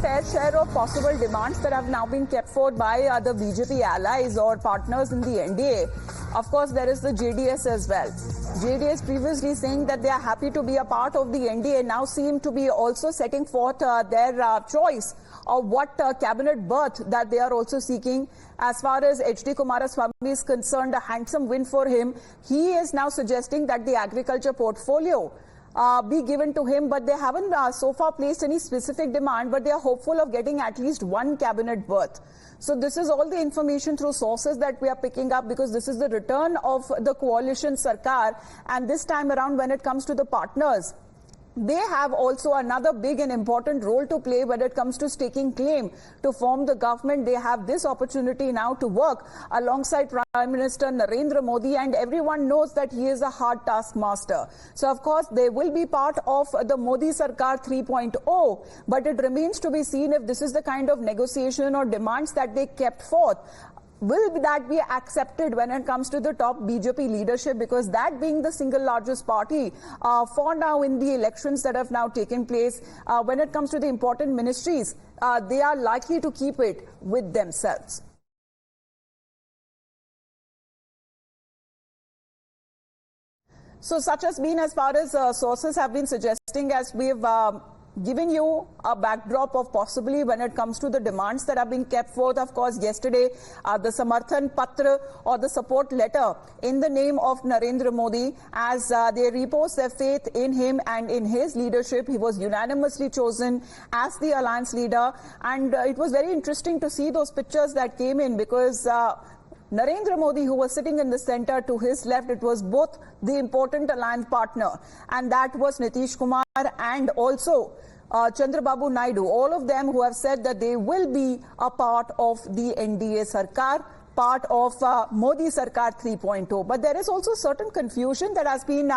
fair share of possible demands that have now been kept forth by other BJP allies or partners in the NDA. Of course, there is the JDS as well. JDS previously saying that they are happy to be a part of the NDA now seem to be also setting forth their choice of what cabinet berth that they are also seeking. As far as H.D. Kumaraswamy is concerned, a handsome win for him. He is now suggesting that the agriculture portfolio be given to him, but they haven't so far placed any specific demand, but they are hopeful of getting at least one cabinet berth. So this is all the information through sources that we are picking up, because this is the return of the coalition Sarkar, and this time around when it comes to the partners, they have also another big and important role to play when it comes to staking claim to form the government. They have this opportunity now to work alongside Prime Minister Narendra Modi, and everyone knows that he is a hard taskmaster. So, of course, they will be part of the Modi Sarkar 3.0, but it remains to be seen if this is the kind of negotiation or demands that they kept forth. Will that be accepted when it comes to the top BJP leadership? Because that being the single largest party for now in the elections that have now taken place, when it comes to the important ministries, they are likely to keep it with themselves. So such has been as far as sources have been suggesting, as we've giving you a backdrop of possibly when it comes to the demands that are being kept forth. Of course, yesterday, the Samarthan Patra or the support letter in the name of Narendra Modi, as they repose their faith in him and in his leadership. He was unanimously chosen as the alliance leader, and it was very interesting to see those pictures that came in, because Narendra Modi, who was sitting in the center, to his left, it was both the important alliance partner, and that was Nitish Kumar and also Chandrababu Naidu, all of them who have said that they will be a part of the NDA Sarkar, part of Modi Sarkar 3.0. But there is also certain confusion that has been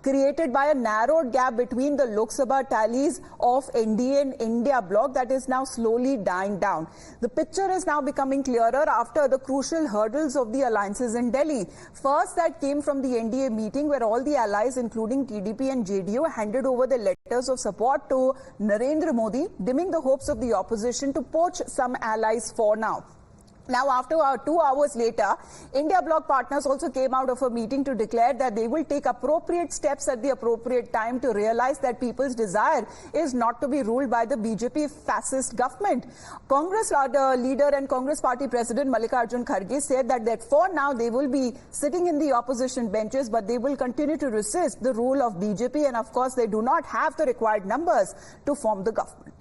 created by a narrowed gap between the Lok Sabha tallies of NDA and India bloc that is now slowly dying down. The picture is now becoming clearer after the crucial hurdles of the alliances in Delhi. First, that came from the NDA meeting, where all the allies, including TDP and JDU, handed over the letters of support to Narendra Modi, dimming the hopes of the opposition to poach some allies for now. Now, after 2 hours later, India bloc partners also came out of a meeting to declare that they will take appropriate steps at the appropriate time to realize that people's desire is not to be ruled by the BJP fascist government. Congress leader and Congress party president Mallikarjun Kharge said that for now they will be sitting in the opposition benches, but they will continue to resist the rule of BJP, and of course they do not have the required numbers to form the government.